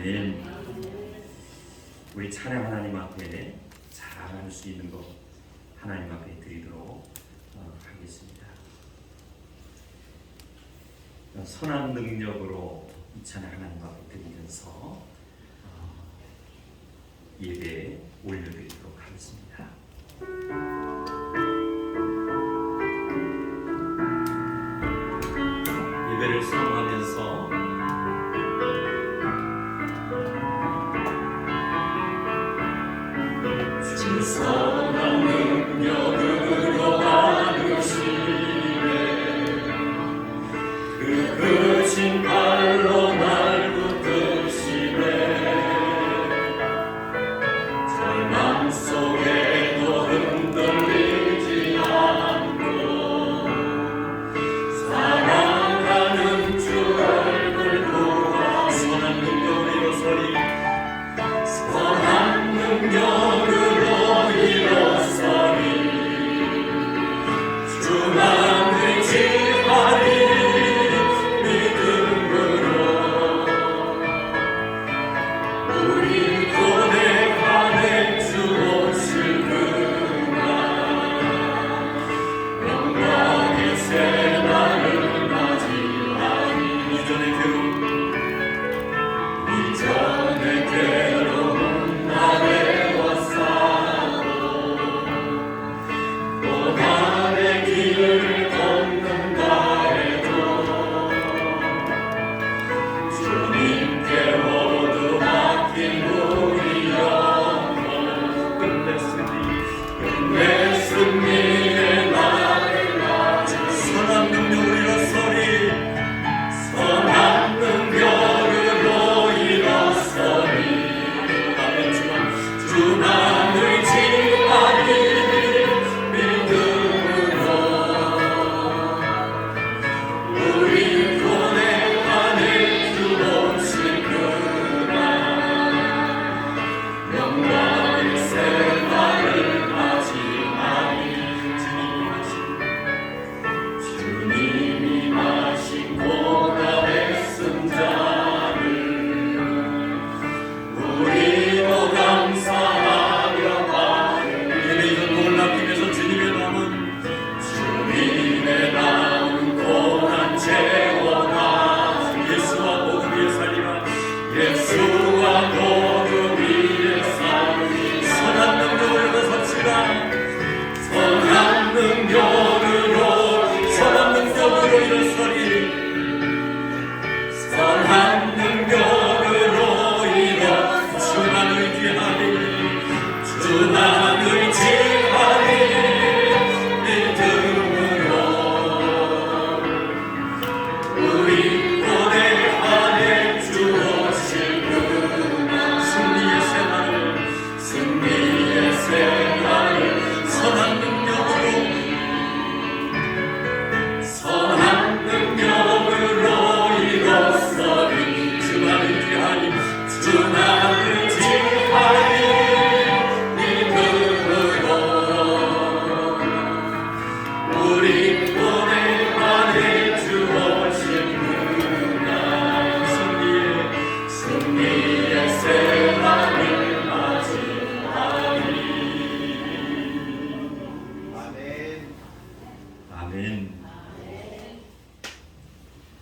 아멘. 우리 찬양 하나님 앞에 자랑할 수 있는 것 하나님 앞에 드리도록 하겠습니다. 선한 능력으로 이 찬양 하나님 앞에 드리면서 예배에 올려드리도록 하겠습니다. 예배를 사모하면서 선한 능력으로 다루시네 그 크신 발로 날 붙드시네 절망 속에도 흔들리지 않고 사랑하는 주 얼굴 보아 선한 능력으로 일어서리 선한 능력으로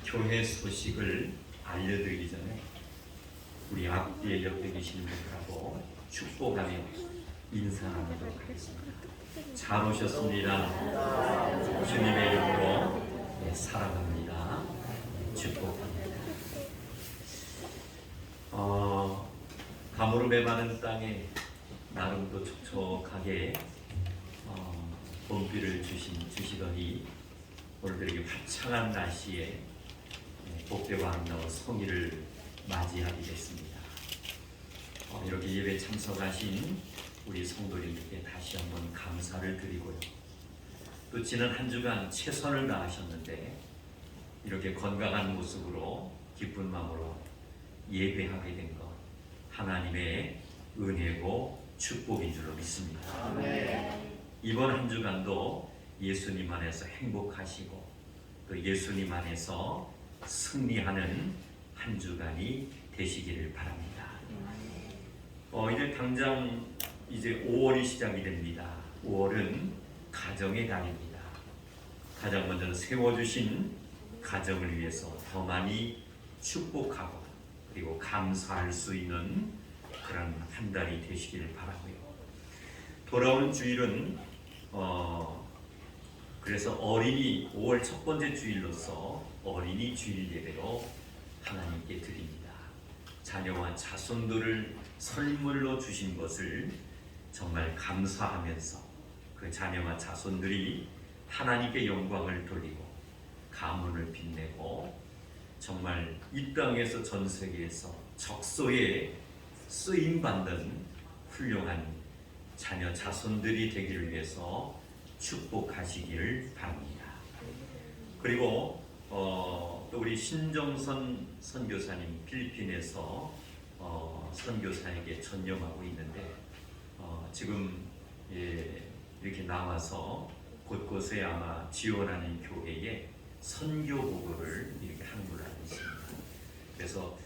교회 소식을 알려드리기 전에 우리 앞뒤에 옆에 계시는 분들하고 축복하며 인사 나누도록 하겠습니다. 잘 오셨습니다. 주님의 이름으로 사랑합니다. 축복합니다. 가무름에 많은 땅에 나름도 촉촉하게 봄비를 주시더니 오늘 이렇게 화창한 날씨에 복되고 아름다운 성의를 맞이하게 됐습니다. 이렇게 예배에 참석하신 우리 성도님들께 다시 한번 감사를 드리고요. 또 지난 한 주간 최선을 다하셨는데 이렇게 건강한 모습으로 기쁜 마음으로 예배하게 된 것 하나님의 은혜고 축복인 줄로 믿습니다. 아멘. 이번 한 주간도 예수님 안에서 행복하시고 또 예수님 안에서 승리하는 한 주간이 되시기를 바랍니다. 이제 당장 이제 5월이 시작이 됩니다. 5월은 가정의 달입니다. 가장 먼저 세워주신 가정을 위해서 더 많이 축복하고 그리고 감사할 수 있는 그런 한 달이 되시기를 바라고요. 돌아오는 주일은 그래서 어린이 5월 첫 번째 주일로서 어린이 주일 예배로 하나님께 드립니다. 자녀와 자손들을 선물로 주신 것을 정말 감사하면서 그 자녀와 자손들이 하나님께 영광을 돌리고 가문을 빛내고 정말 이 땅에서 전 세계에서 적소에 쓰임받는 훌륭한 자녀 자손들이 되기를 위해서 축복하시기를 바랍니다. 그리고 또 우리 신정선 선교사님 필리핀에서 선교사에게 전념하고 있는데 지금 이렇게 나와서 곳곳에 아마 지원하는 교회에 선교 보고를 이렇게 하는 걸로 알고 있습니다. 그래서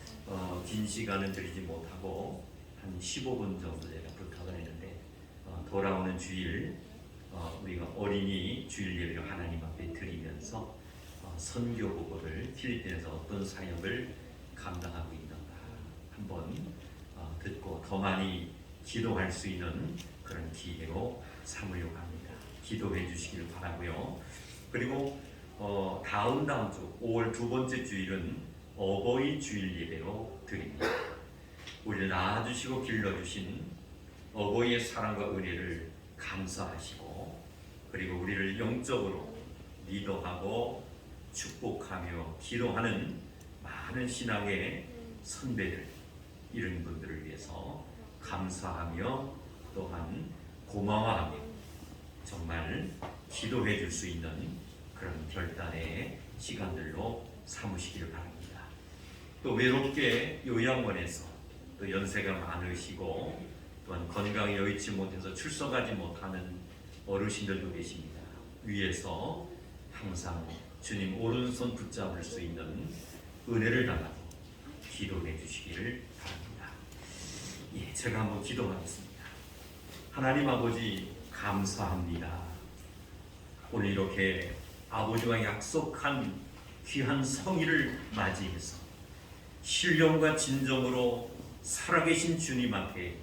긴 시간은 드리지 못하고 한 15분 정도 제가 부탁을 했는데 돌아오는 주일 우리가 어린이 주일 예배를 하나님 앞에 드리면서 선교 보고를 필리핀에서 어떤 사역을 감당하고 있는가 한번 듣고 더 많이 기도할 수 있는 그런 기회로 삼으려고 합니다. 기도해 주시기를 바라고요. 그리고 다음 주 5월 두 번째 주일은 어버이 주일 예배로 드립니다. 우리를 낳아주시고 길러주신 어버이의 사랑과 은혜를 감사하시고 그리고 우리를 영적으로 리더하고 축복하며 기도하는 많은 신앙의 선배들 이런 분들을 위해서 감사하며 또한 고마워하며 정말 기도해 줄 수 있는 그런 별단의 시간들로 삼으시기를 바랍니다. 또 외롭게 요양원에서 또 연세가 많으시고 또한 건강에 여의치 못해서 출석하지 못하는 어르신들도 계십니다. 위에서 항상 주님 오른손 붙잡을 수 있는 은혜를 달라고 기도해 주시기를 바랍니다. 제가 한번 기도하겠습니다. 하나님 아버지 감사합니다. 오늘 이렇게 아버지가 약속한 귀한 성의를 맞이해서 신령과 진정으로 살아계신 주님 앞에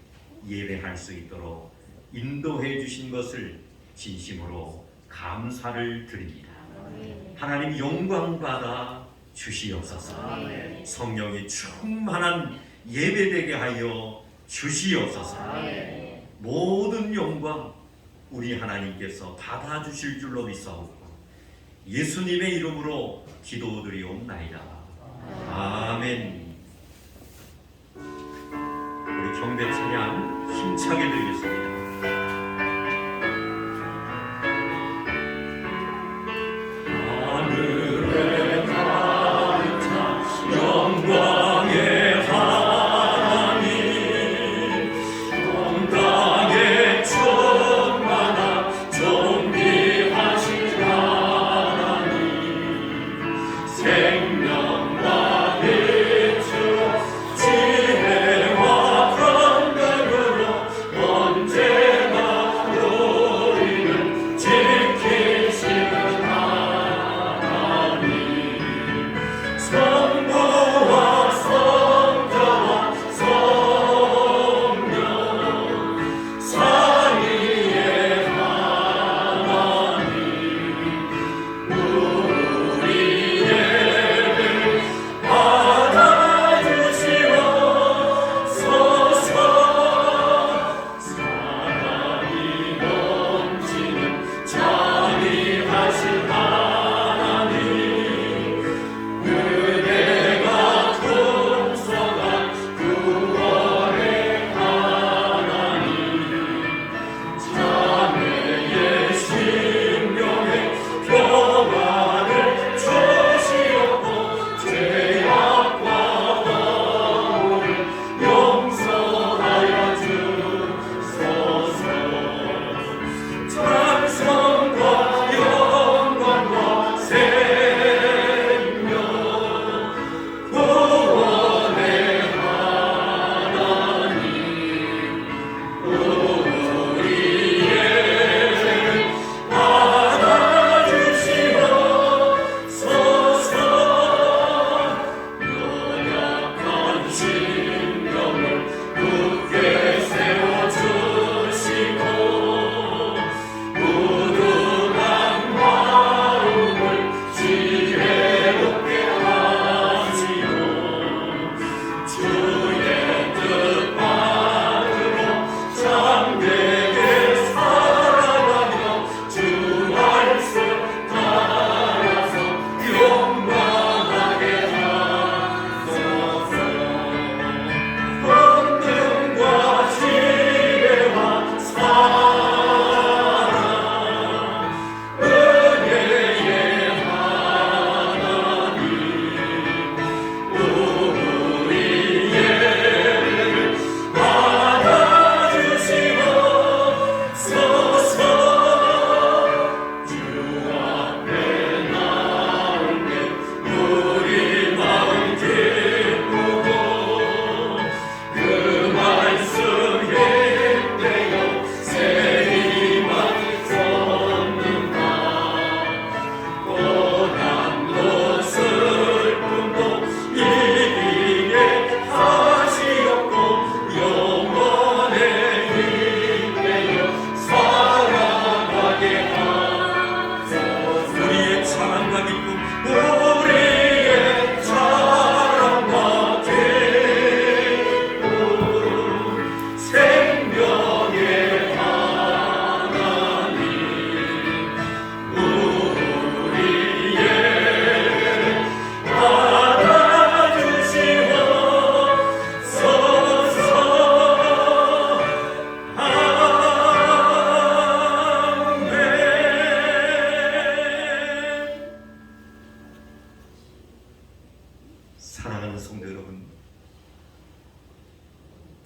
예배할 수 있도록 인도해 주신 것을 진심으로 감사를 드립니다. 하나님 영광 받아 주시옵소서. 성령이 충만한 예배되게 하여 주시옵소서. 모든 영광 우리 하나님께서 받아 주실 줄로 믿사옵고 예수님의 이름으로 기도드리옵나이다. 아멘. 우리 경배 찬양 힘차게 드리겠습니다. 하늘에 가득 찬 영광의 하나님 온 땅에 충만한 존귀하신 하나님 생명과 빛으로 지혜와 권능으로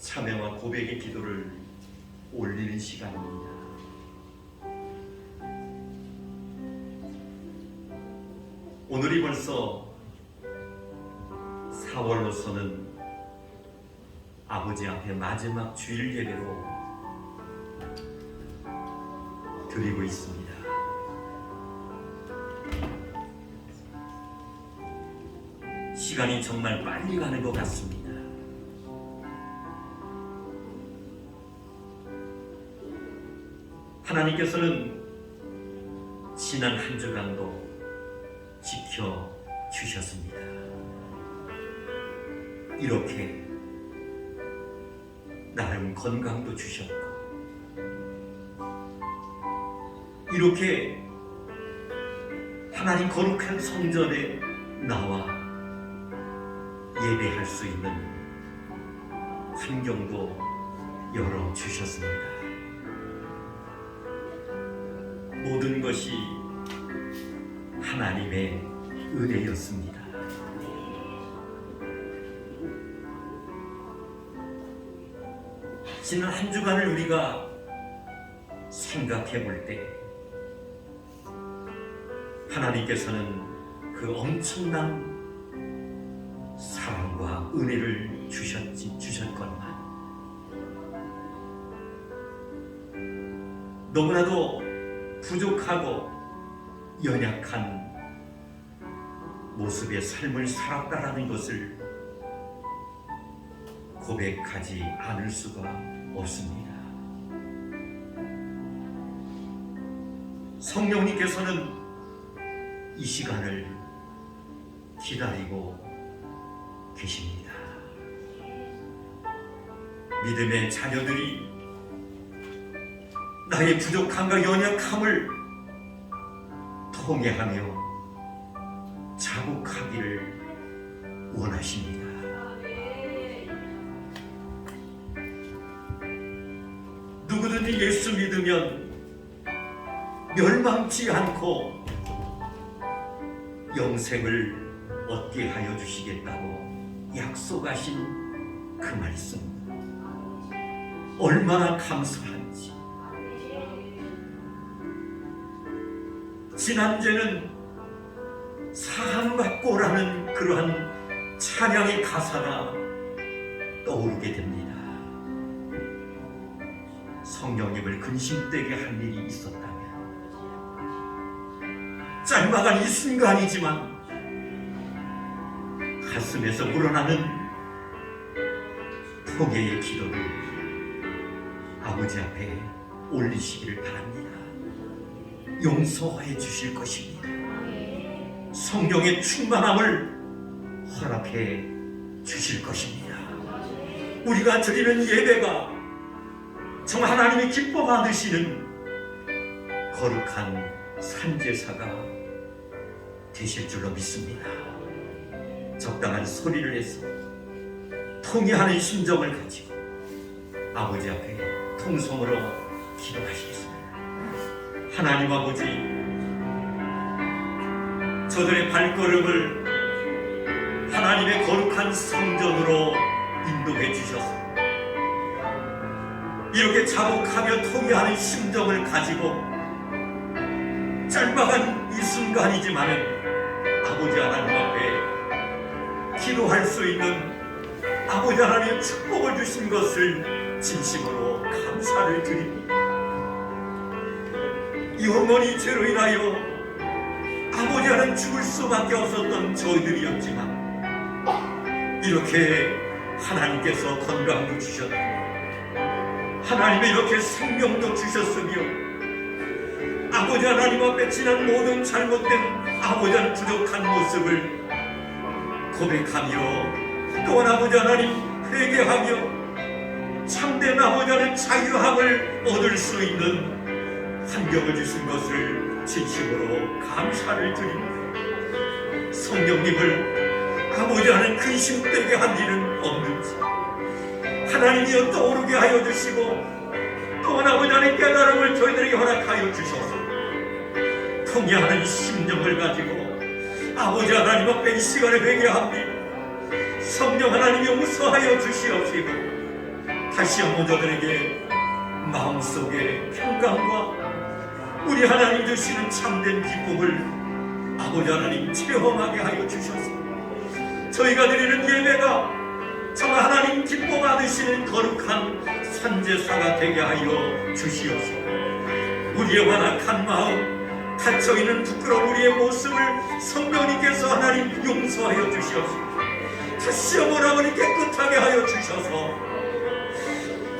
참회와 고백의 기도를 올리는 시간입니다. 오늘이 벌써 4월로서는 아버지 앞에 마지막 주일 예배로 드리고 있습니다. 시간이 정말 빨리 가는 것 같습니다. 하나님께서는 지난 한 주간도 지켜주셨습니다. 이렇게 나름 건강도 주셨고, 이렇게 하나님 거룩한 성전에 나와 예배할 수 있는 환경도 열어주셨습니다. 모든 것이 하나님의 은혜였습니다. 지난 한 주간을 우리가 생각해 볼 때 하나님께서는 그 엄청난 사랑과 은혜를 주셨건만 너무나도 부족하고 연약한 모습의 삶을 살았다라는 것을 고백하지 않을 수가 없습니다. 성령님께서는 이 시간을 기다리고 계십니다. 믿음의 자녀들이 나의 부족함과 연약함을 통회하며 자복하기를 원하십니다. 누구든지 예수 믿으면 멸망치 않고 영생을 얻게 하여 주시겠다고 약속하신 그 말씀, 얼마나 감사한지. 지난주에는 사랑받고라는 그러한 찬양의 가사가 떠오르게 됩니다. 성령님을 근심되게 할 일이 있었다면, 짤막한 이 순간이지만 가슴에서 우러나는 통회의 기도를 아버지 앞에 올리시기를 바랍니다. 용서해 주실 것입니다. 성령의 충만함을 허락해 주실 것입니다. 우리가 드리는 예배가 정말 하나님이 기뻐 받으시는 거룩한 산제사가 되실 줄로 믿습니다. 적당한 소리를 해서 통회하는 심정을 가지고 아버지 앞에 통성으로 기도하시겠습니다. 하나님 아버지, 저들의 발걸음을 하나님의 거룩한 성전으로 인도해 주셔서 이렇게 자복하며 통회하는 심정을 가지고 짤막한 이 순간이지만은 아버지 하나님 앞에 기도할 수 있는 아버지 하나님의 축복을 주신 것을 진심으로 감사를 드립니다. 영원히 죄로 인하여 아버지 하나님 죽을 수밖에 없었던 저희들이었지만 이렇게 하나님께서 건강도 주셨고 하나님의 이렇게 생명도 주셨으며 아버지 하나님 앞에 지난 모든 잘못된 아버지 하나님 부족한 모습을 고백하며 또한 아버지 하나님 회개하며 참된 아버지 하나님 자유함을 얻을 수 있는 환경을 주신 것을 진심으로 감사를 드립니다. 성령님을 아버지 하나님 근심되게 한 일은 없는지 하나님이여 떠오르게 하여 주시고 또한 아버지 하나님 깨달음을 저희들에게 허락하여 주셔서 통회하는 심정을 가지고 아버지 하나님 앞에 이 시간에 회개합니다. 성령 하나님 용서하여 주시옵시고 다시 한번 저들에게 마음속에 평강과 우리 하나님 주시는 참된 기쁨을 아버지 하나님 체험하게 하여 주셔서 저희가 드리는 예배가 정말 하나님 기뻐 받으시는 거룩한 선제사가 되게 하여 주시옵소서. 우리의 완악한 마음, 닫혀있는 부끄러운 우리의 모습을 성령님께서 하나님 용서하여 주시옵소서. 다시 한번 아버지 깨끗하게 하여 주셔서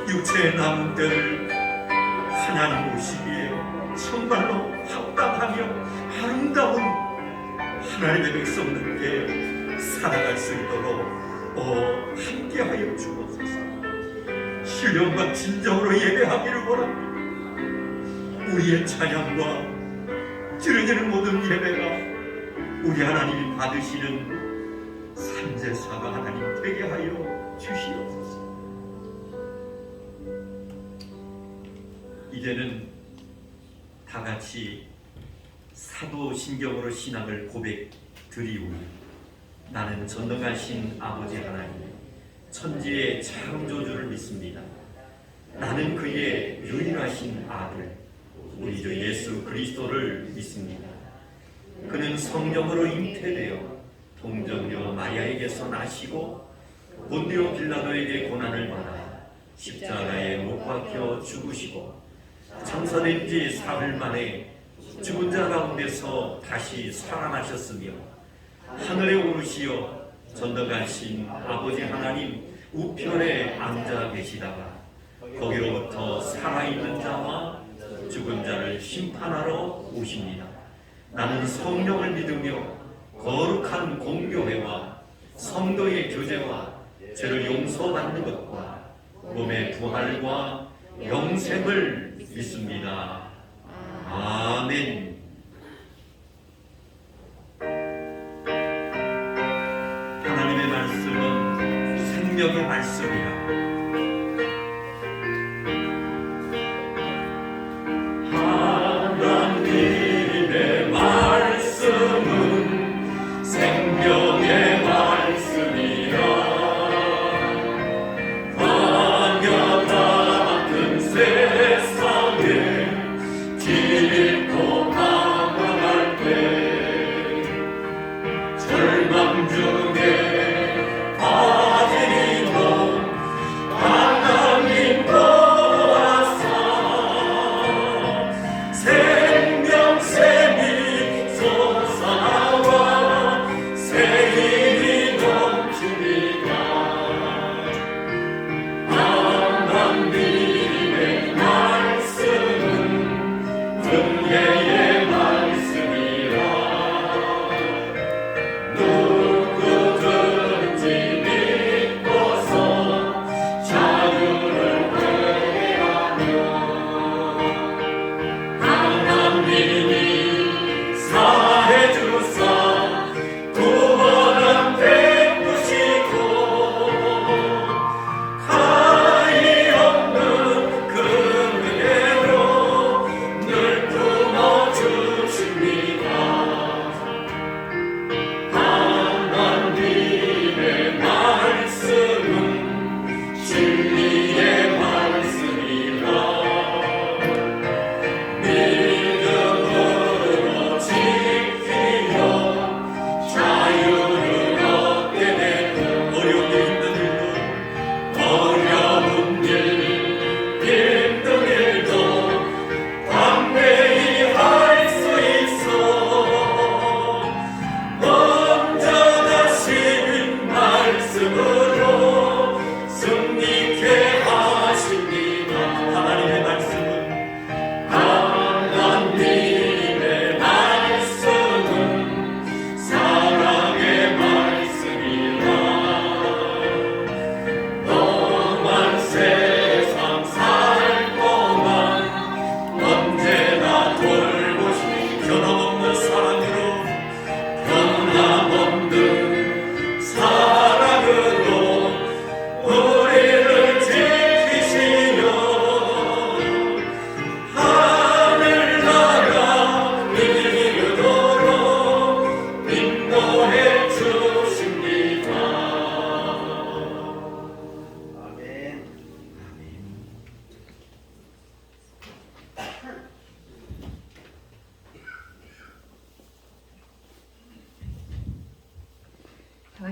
육체의 남은 때를 하나님 보시기에 정말로 합당하며 아름다운 하나님의 백성들께 살아갈 수 있도록 함께하여 주옵소서. 신령과 진정으로 예배하기를 원합니다. 우리의 찬양과 드려지는 모든 예배가 우리 하나님이 받으시는 산제사가 하나님 되게 하여 주시옵소서. 이제는 다 같이 사도신경으로 신앙을 고백드리오니 나는 전능하신 아버지 하나님 천지의 창조주를 믿습니다. 나는 그의 유일하신 아들 우리 주 예수 그리스도를 믿습니다. 그는 성령으로 잉태되어 동정녀 마리아에게서 나시고 본디오 빌라도에게 고난을 받아 십자가에 못 박혀 죽으시고 장사된 지 사흘 만에 죽은 자 가운데서 다시 살아나셨으며 하늘에 오르시어 전능하신 아버지 하나님 우편에 앉아 계시다가 거기로부터 살아있는 자와 죽은 자를 심판하러 오십니다. 나는 성령을 믿으며 거룩한 공교회와 성도의 교제와 죄를 용서받는 것과 몸의 부활과 영생을 믿습니다. 아멘. 하나님의 말씀은 생명의 말씀이라. 하나님의 말씀은 생명의 말씀이라. 광야 같은 세상에 길고 방황할 때 절망 중에 빠진 이도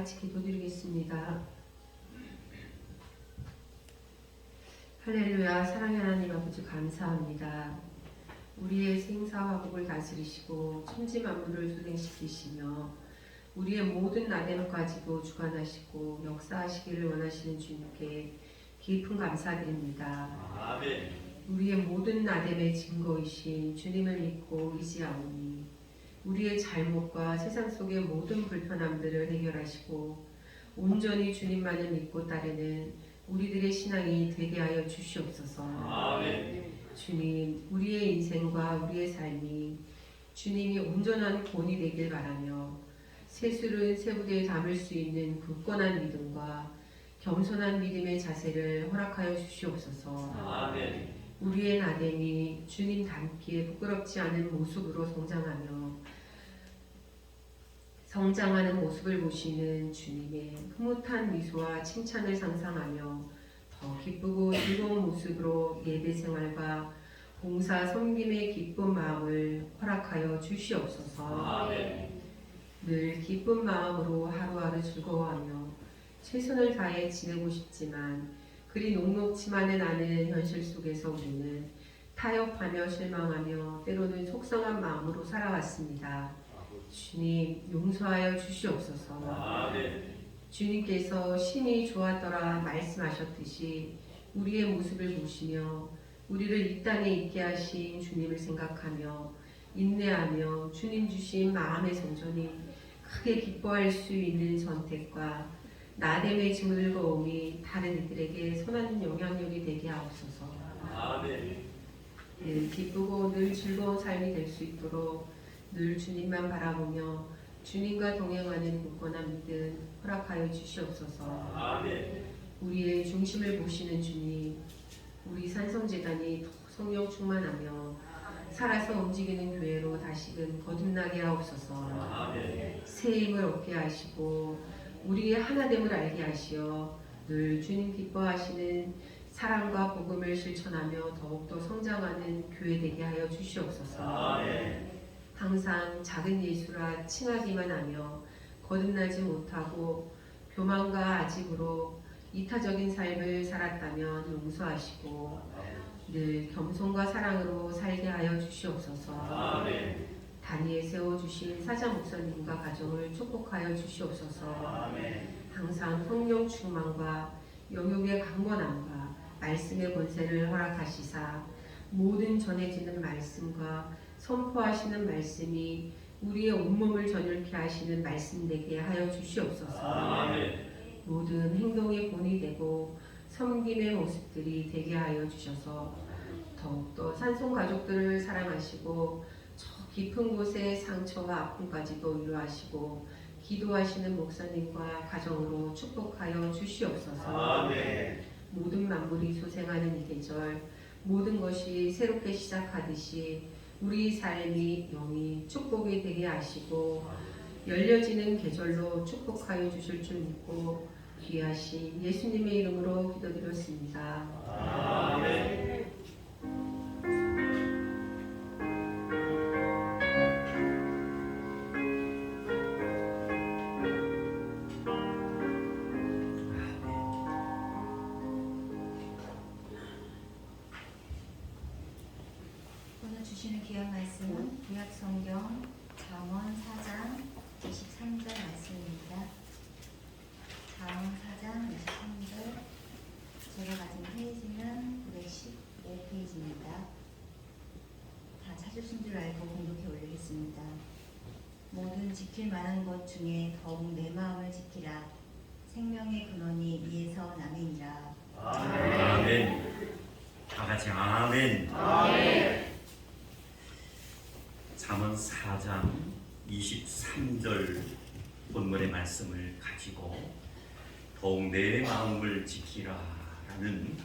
같이 기도드리겠습니다. 할렐루야. 사랑의 하나님 아버지 감사합니다. 우리의 생사와 복을 다스리시고 천지 만물을 수행시키시며 우리의 모든 나됨까지도 주관하시고 역사하시기를 원하시는 주님께 깊은 감사드립니다. 아멘. 우리의 모든 나됨의 증거이신 주님을 믿고 의지하오니 우리의 잘못과 세상 속의 모든 불편함들을 해결하시고 온전히 주님만을 믿고 따르는 우리들의 신앙이 되게 하여 주시옵소서. 아멘. 주님, 우리의 인생과 우리의 삶이 주님이 온전한 본이 되길 바라며 세술은 세부대에 담을 수 있는 굳건한 믿음과 겸손한 믿음의 자세를 허락하여 주시옵소서. 아멘. 우리의 나됨이 주님 닮기에 부끄럽지 않은 모습으로 성장하는 모습을 보시는 주님의 흐뭇한 미소와 칭찬을 상상하며 더 기쁘고 즐거운 모습으로 예배 생활과 봉사 섬김의 기쁜 마음을 허락하여 주시옵소서. 아멘. 늘 기쁜 마음으로 하루하루 즐거워하며 최선을 다해 지내고 싶지만 그리 녹록지만은 않은 현실 속에서 우리는 타협하며 실망하며 때로는 속상한 마음으로 살아왔습니다. 주님 용서하여 주시옵소서. 아멘. 주님께서 심히 좋았더라 말씀하셨듯이 우리의 모습을 보시며 우리를 이 땅에 있게 하신 주님을 생각하며 인내하며 주님 주신 마음의 성전이 크게 기뻐할 수 있는 선택과 나됨의 즐거움이 다른 이들에게 선한 영향력이 되게 하옵소서. 아멘. 늘 기쁘고 늘 즐거운 삶이 될 수 있도록 늘 주님만 바라보며 주님과 동행하는 굳건한 믿음 허락하여 주시옵소서. 아멘. 우리의 중심을 보시는 주님, 우리 산성재단이 성령 충만하며 살아서 움직이는 교회로 다시금 거듭나게 하옵소서. 아멘. 새 힘을 얻게 하시고 우리의 하나됨을 알게 하시어 늘 주님 기뻐하시는 사랑과 복음을 실천하며 더욱더 성장하는 교회 되게 하여 주시옵소서. 아멘. 항상 작은 예수라 칭하기만 하며 거듭나지 못하고 교만과 아집으로 이타적인 삶을 살았다면 용서하시고 늘 겸손과 사랑으로 살게 하여 주시옵소서. 아멘. 단위에 세워주신 사자 목사님과 가정을 축복하여 주시옵소서. 아멘. 항상 성령 충만과 영육의 강건함과 말씀의 권세를 허락하시사 모든 전해지는 말씀과 선포하시는 말씀이 우리의 온몸을 전율케 하시는 말씀 되게 하여 주시옵소서. 아멘. 모든 행동의 본이 되고 섬김의 모습들이 되게 하여 주셔서 더욱더 산송 가족들을 사랑하시고 저 깊은 곳의 상처와 아픔까지도 위로하시고 기도하시는 목사님과 가정으로 축복하여 주시옵소서. 아멘. 모든 만물이 소생하는 이 계절 모든 것이 새롭게 시작하듯이 우리 삶이 영이 축복이 되게 하시고 열려지는 계절로 축복하여 주실 줄 믿고 귀하신 예수님의 이름으로 기도드렸습니다. 아멘. 오늘 주시는 귀한 말씀은 구약성경 잠언 4장 23절 말씀입니다. 잠언 4장 23절 제가 가진 페이지는 915페이지입니다. 다 찾으신 줄 알고 공독해 올리겠습니다. 모든 지킬 만한 것 중에 더욱 내 마음을 지키라. 생명의 근원이 이에서 남이니라. 아멘. 다 같이 아멘. 잠언 4장 23절 본문의 말씀을 가지고 더욱 내 마음을 지키라라는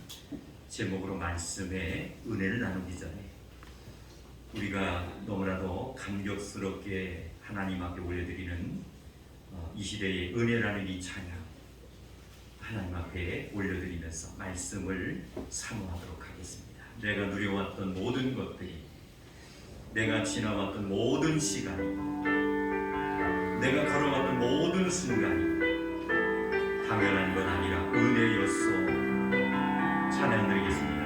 제목으로 말씀의 은혜를 나누기 전에 우리가 너무나도 감격스럽게 하나님 앞에 올려드리는 이 시대의 은혜라는 이 찬양 하나님 앞에 올려드리면서 말씀을 사모하도록 하겠습니다. 내가 누려왔던 모든 것들이, 내가 지나왔던 모든 시간이, 내가 걸어왔던 모든 순간이 당연한 건 아니라 은혜였소. 찬양 드리겠습니다.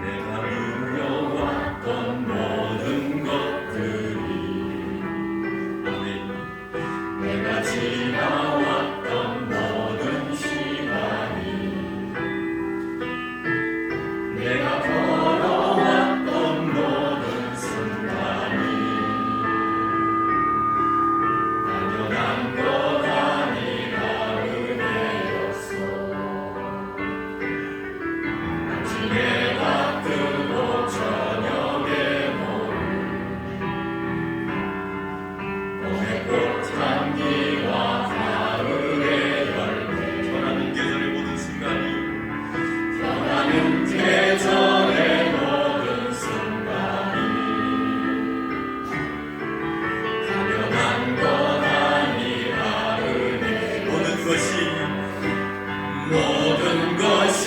내가 누려왔던 모든 것들이 아멘. 내가 지나왔던 모든 시간이 내가 걸어왔던 모든 순간이 당연한 것 아니라 은혜였어. 아침에 뜨고 저녁에 봄의 꽃향기와 가을의 열매 변하는 계절의 모든 순간이 변하는 계절의 모든 순간이 당연한 것 아니라 은혜 모든 것이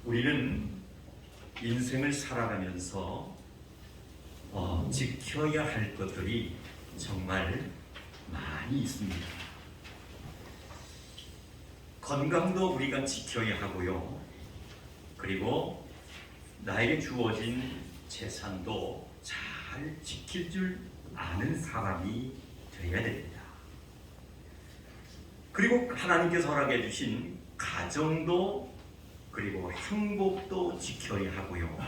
우리는 인생을 살아가면서 지켜야 할 것들이 정말 많이 있습니다. 건강도 우리가 지켜야 하고요. 그리고 나에게 주어진 재산도 잘 지킬 줄 아는 사람이 되어야 됩니다. 그리고 하나님께서 허락해 주신 가정도 그리고 행복도 지켜야 하고요.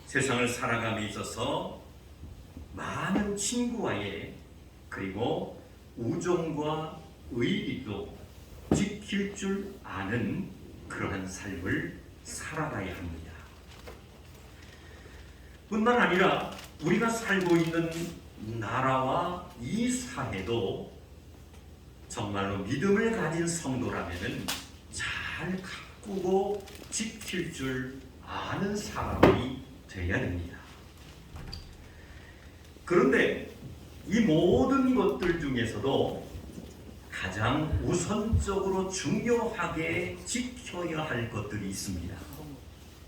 세상을 살아감에 있어서 많은 친구와의 그리고 우정과 의리도 지킬 줄 아는 그러한 삶을 살아가야 합니다. 뿐만 아니라 우리가 살고 있는 나라와 이 사회도 정말로 믿음을 가진 성도라면은 잘 가꾸고 지킬 줄 아는 사람이 되어야 됩니다. 그런데 이 모든 것들 중에서도 가장 우선적으로 중요하게 지켜야 할 것들이 있습니다.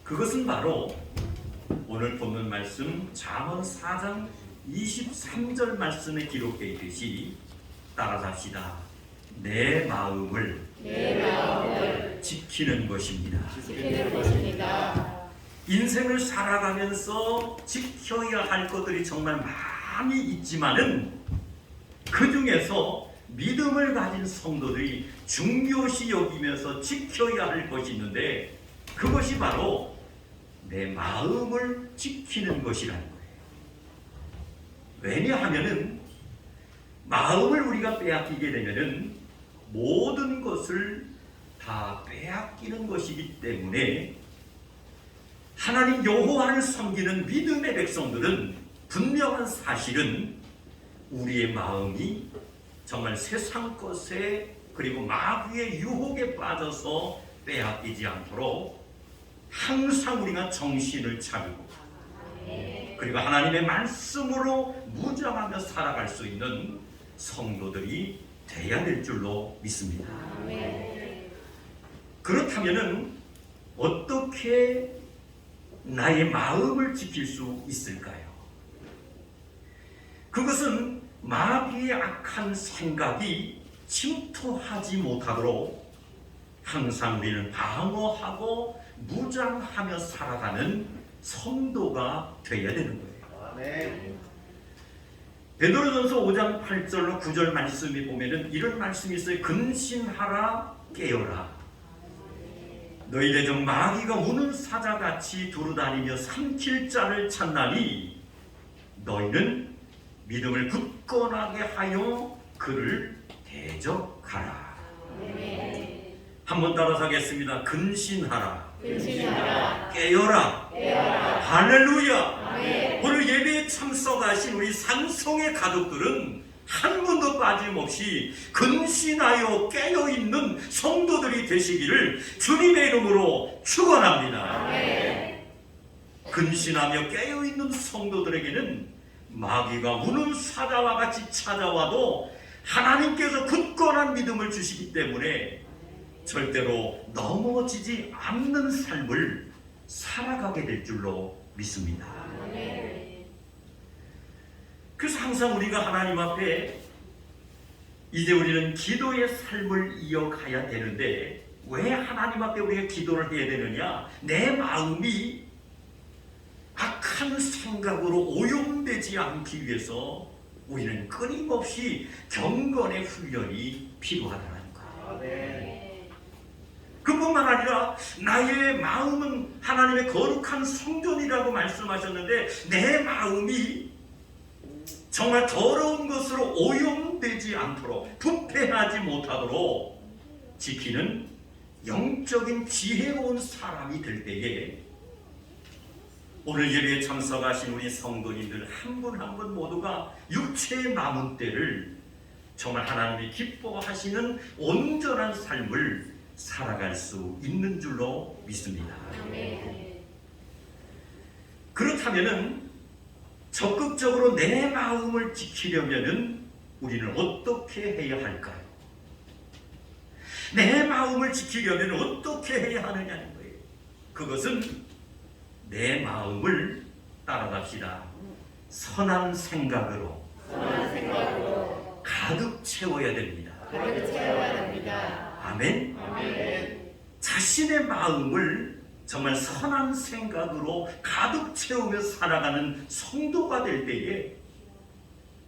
그것은 바로 오늘 본문 말씀 잠언 4장 23절 말씀에 기록되어 있듯이 따라서 합시다. 내 마음을 지키는 것입니다. 인생을 살아가면서 지켜야 할 것들이 정말 많이 있지만은 그 중에서 믿음을 가진 성도들이 중요시 여기면서 지켜야 할 것이 있는데 그것이 바로 내 마음을 지키는 것이라는 거예요. 왜냐하면은 마음을 우리가 빼앗기게 되면은 모든 것을 다 빼앗기는 것이기 때문에 하나님 여호와를 섬기는 믿음의 백성들은 분명한 사실은 우리의 마음이 정말 세상 것에 그리고 마귀의 유혹에 빠져서 빼앗기지 않도록 항상 우리가 정신을 차리고 그리고 하나님의 말씀으로 무장하며 살아갈 수 있는 성도들이 되어야 될 줄로 믿습니다. 그렇다면 어떻게 나의 마음을 지킬 수 있을까요? 그것은 마귀의 악한 생각이 침투하지 못하도록 항상 우리는 방어하고 무장하며 살아가는 성도가 되어야 되는 거예요. 아멘. 베드로전서 5장 8절로 9절 말씀이 보면은 이런 말씀이 있어요. 근신하라 깨어라. 너희들 중 마귀가 우는 사자같이 두루다니며 삼킬 자를 찾나니 너희는 믿음을 굳건하게 하여 그를 대적하라. 한번 따라서 하겠습니다. 근신하라. 깨어라. 할렐루야. 오늘 예배에 참석하신 우리 산성의 가족들은 한 분도 빠짐없이 근신하여 깨어있는 성도들이 되시기를 주님의 이름으로 축원합니다. 근신하며 깨어있는 성도들에게는 마귀가 우는 사자와 같이 찾아와도 하나님께서 굳건한 믿음을 주시기 때문에 절대로 넘어지지 않는 삶을 살아가게 될 줄로 믿습니다. 그래서 항상 우리가 하나님 앞에 이제 우리는 기도의 삶을 이어가야 되는데 왜 하나님 앞에 우리가 기도를 해야 되느냐? 내 마음이 악한 생각으로 오염되지 않기 위해서 우리는 끊임없이 경건의 훈련이 필요하다는 거예요. 그뿐만 아니라 나의 마음은 하나님의 거룩한 성전이라고 말씀하셨는데 내 마음이 정말 더러운 것으로 오염되지 않도록 부패하지 못하도록 지키는 영적인 지혜로운 사람이 될 때에 오늘 예배에 참석하신 우리 성도님들 한 분 한 분 모두가 육체의 남은 때를 정말 하나님이 기뻐하시는 온전한 삶을 살아갈 수 있는 줄로 믿습니다. 그렇다면은 적극적으로 내 마음을 지키려면은 우리는 어떻게 해야 할까요? 내 마음을 지키려면 어떻게 해야 하느냐는 거예요. 그것은 내 마음을 따라갑시다. 선한 생각으로 가득 채워야 됩니다. 아멘. 자신의 마음을 정말 선한 생각으로 가득 채우며 살아가는 성도가 될 때에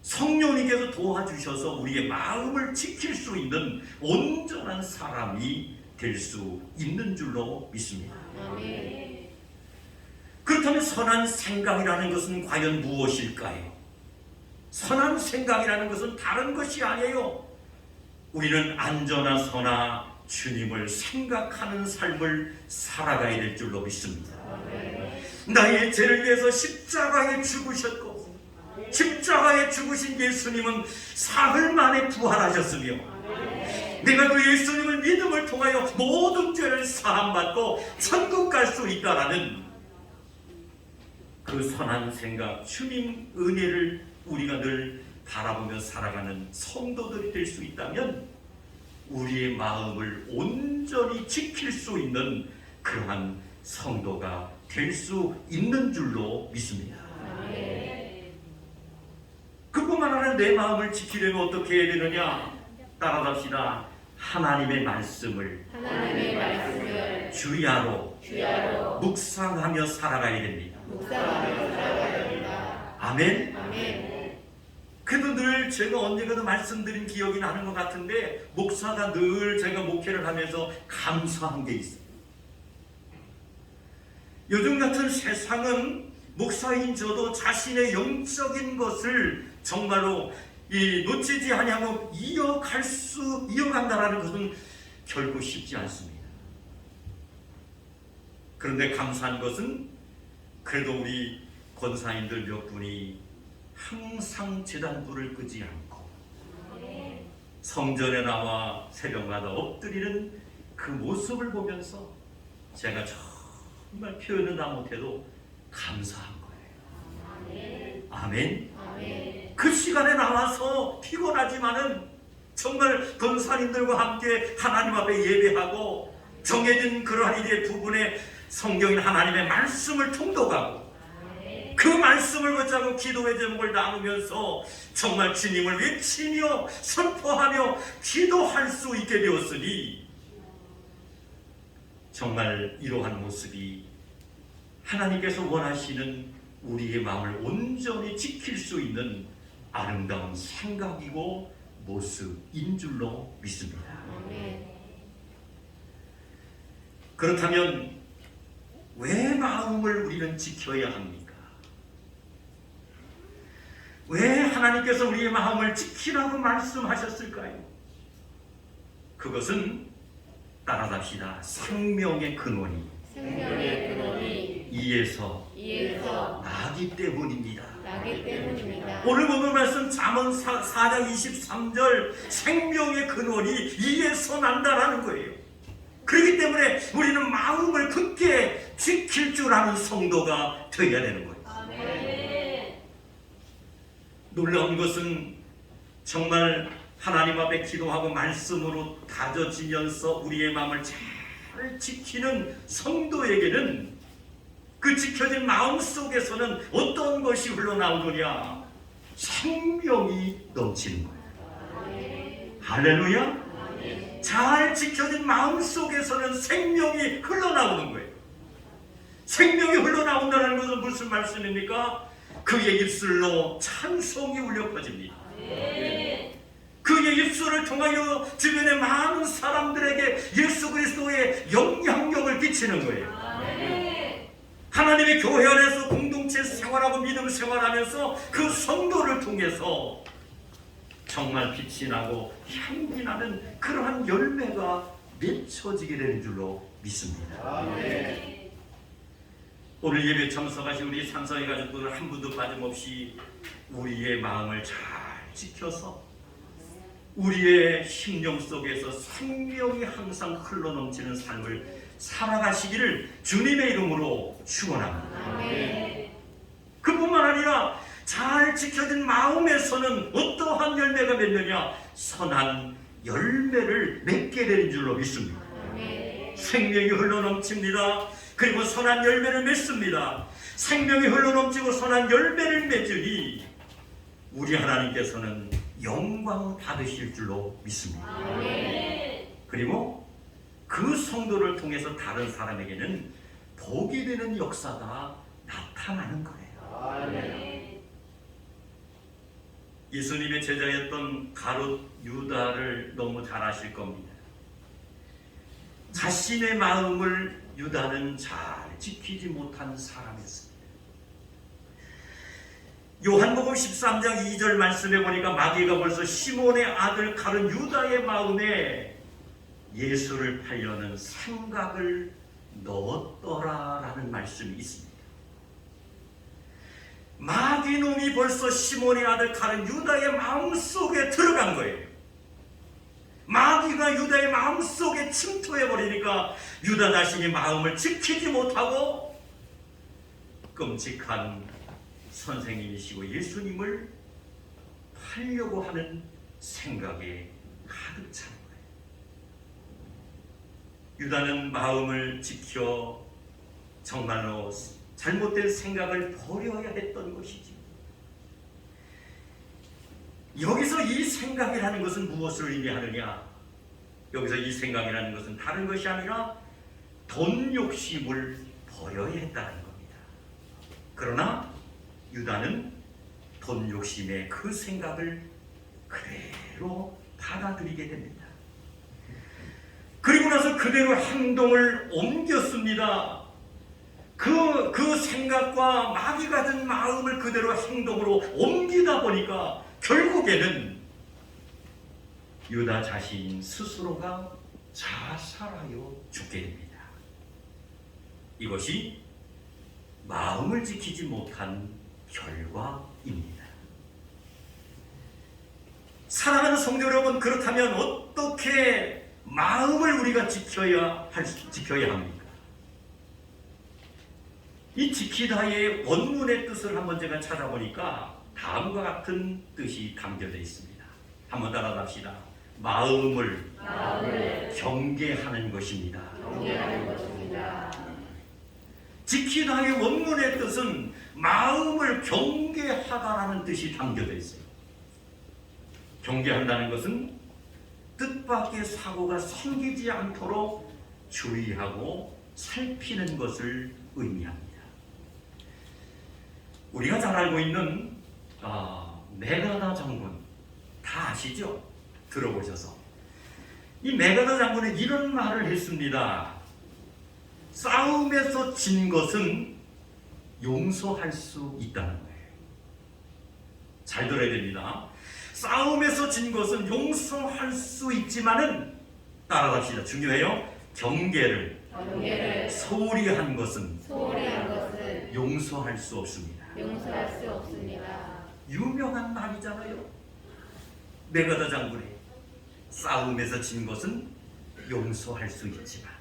성령님께서 도와주셔서 우리의 마음을 지킬 수 있는 온전한 사람이 될 수 있는 줄로 믿습니다. 그렇다면 선한 생각이라는 것은 과연 무엇일까요? 선한 생각이라는 것은 다른 것이 아니에요. 우리는 안전하서나 주님을 생각하는 삶을 살아가야 될 줄로 믿습니다. 나의 죄를 위해서 십자가에 죽으셨고 십자가에 죽으신 예수님은 사흘 만에 부활하셨으며 내가 그 예수님을 믿음을 통하여 모든 죄를 사함받고 천국 갈 수 있다라는 그 선한 생각, 주님 은혜를 우리가 늘 바라보며 살아가는 성도들이 될 수 있다면 우리의 마음을 온전히 지킬 수 있는 그러한 성도가 될 수 있는 줄로 믿습니다. 내 마음을 지키려면 어떻게 해야 되느냐? 따라갑시다. 하나님의 말씀을 주야로 묵상하며 살아가야 됩니다. 아멘. 그래도 늘 제가 언젠가도 말씀드린 기억이 나는 것 같은데, 목사가 늘 제가 목회를 하면서 감사한 게 있어요. 요즘 같은 세상은 목사인 저도 자신의 영적인 것을 정말로 놓치지 아니하고 이어간다라는 것은 결코 쉽지 않습니다. 그런데 감사한 것은 그래도 우리 권사님들 몇 분이 항상 제단불을 끄지 않고 성전에 나와 새벽마다 엎드리는 그 모습을 보면서 제가 정말 표현은 다 못해도 감사한 거예요. 아멘. 그 시간에 나와서 피곤하지만은 정말 권사님들과 함께 하나님 앞에 예배하고 정해진 그러한 일의 부분에 성경인 하나님의 말씀을 통독하고 그 말씀을 붙잡고 기도의 제목을 나누면서 정말 주님을 외치며 선포하며 기도할 수 있게 되었으니, 정말 이러한 모습이 하나님께서 원하시는 우리의 마음을 온전히 지킬 수 있는 아름다운 생각이고 모습인 줄로 믿습니다. 그렇다면 왜 마음을 우리는 지켜야 합니까? 왜 하나님께서 우리의 마음을 지키라고 말씀하셨을까요? 그것은 따라갑시다. 생명의 근원이 이에서 나기 때문입니다. 오늘 보는 말씀 잠언 4장 23절, 생명의 근원이 이에서 난다라는 거예요. 그렇기 때문에 우리는 마음을 굳게 지킬 줄 아는 성도가 되어야 되는 거예요. 놀라운 것은 정말 하나님 앞에 기도하고 말씀으로 다져지면서 우리의 마음을 잘 지키는 성도에게는 그 지켜진 마음 속에서는 어떤 것이 흘러나오느냐? 생명이 넘치는 거예요. 할렐루야. 잘 지켜진 마음 속에서는 생명이 흘러나오는 거예요. 생명이 흘러나온다는 것은 무슨 말씀입니까? 그의 입술로 찬송이 울려 퍼집니다. 그의 입술을 통하여 주변의 많은 사람들에게 예수 그리스도의 영향력을 끼치는 거예요. 하나님의 교회 안에서 공동체 생활하고 믿음 생활하면서 그 성도를 통해서 정말 빛이 나고 향기 나는 그러한 열매가 맺혀지게 되는 줄로 믿습니다. 오늘 예배 참석하신 우리 산성의 가족들은 한 분도 빠짐없이 우리의 마음을 잘 지켜서 우리의 심령 속에서 생명이 항상 흘러넘치는 삶을 살아가시기를 주님의 이름으로 축원합니다. 그뿐만 아니라 잘 지켜진 마음에서는 어떠한 열매가 맺느냐? 선한 열매를 맺게 되는 줄로 믿습니다. 생명이 흘러넘칩니다. 그리고 선한 열매를 맺습니다. 생명이 흘러넘치고 선한 열매를 맺으니 우리 하나님께서는 영광 받으실 줄로 믿습니다. 그리고 그 성도를 통해서 다른 사람에게는 복이 되는 역사가 나타나는 거예요. 예수님의 제자였던 가룟 유다를 너무 잘 아실 겁니다. 자신의 마음을 유다는 잘 지키지 못한 사람이었습니다. 요한복음 13장 2절 말씀에 보니까 마귀가 벌써 시몬의 아들 가룟 유다의 마음에 예수를 팔려는 생각을 넣었더라라는 말씀이 있습니다. 마귀놈이 벌써 시몬의 아들 가룟 유다의 마음속에 들어간 거예요. 마귀가 유다의 마음속에 침투해버리니까 유다 자신이 마음을 지키지 못하고 끔찍한 선생님이시고 예수님을 팔려고 하는 생각에 가득 찬 거예요. 유다는 마음을 지켜 정말로 잘못된 생각을 버려야 했던 것이지. 여기서 이 생각이라는 것은 무엇을 의미하느냐? 여기서 이 생각이라는 것은 다른 것이 아니라 돈 욕심을 버려야 했다는 겁니다. 그러나 유다는 돈 욕심의 그 생각을 그대로 받아들이게 됩니다. 그리고 나서 그대로 행동을 옮겼습니다. 그 생각과 마귀 같은 마음을 그대로 행동으로 옮기다 보니까 결국에는 유다 자신 스스로가 자살하여 죽게 됩니다. 이것이 마음을 지키지 못한 결과입니다. 사랑하는 성도 여러분, 그렇다면 어떻게 마음을 우리가 지켜야 합니까? 이 지키다의 원문의 뜻을 한번 제가 찾아보니까 다음과 같은 뜻이 담겨져 있습니다. 한번 따라합시다. 마음을 경계하는 것입니다. 지키다의 원문의 뜻은 마음을 경계하다라는 뜻이 담겨져 있어요. 경계한다는 것은 뜻밖의 사고가 생기지 않도록 주의하고 살피는 것을 의미합니다. 우리가 잘 알고 있는 메가다 장군 다 아시죠? 들어보셔서 이 메가다 장군은 이런 말을 했습니다. 싸움에서 진 것은 용서할 수 있다는 거예요. 잘 들어야 됩니다. 싸움에서 진 것은 용서할 수 있지만은 따라갑시다. 중요해요. 경계를 소홀히 한 것은 용서할 수 없습니다. 유명한 말이잖아요. 메가다 장군의 싸움에서 진 것은 용서할 수 있지만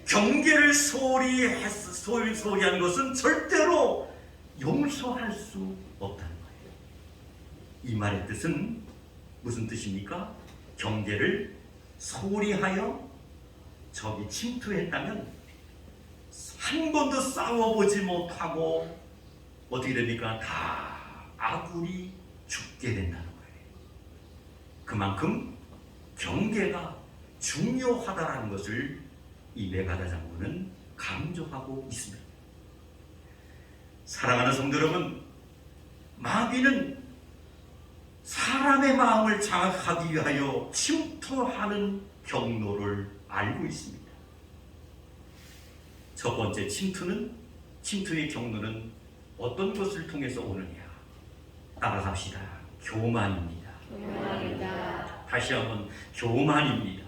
경계를 소홀히 한 것은 절대로 용서할 수 없다는 거예요. 이 말의 뜻은 무슨 뜻입니까? 경계를 소홀히 하여 적이 침투했다면 한 번도 싸워보지 못하고 어떻게 됩니까? 다 아군이 죽게 된다는 거예요. 그만큼 경계가 중요하다는 것을 이 메가다 장군은 강조하고 있습니다. 사랑하는 성도 여러분, 마귀는 사람의 마음을 장악하기 위하여 침투하는 경로를 알고 있습니다. 첫 번째 침투의 경로는 어떤 것을 통해서 오느냐? 따라합시다. 교만입니다. 다시 한번 교만입니다.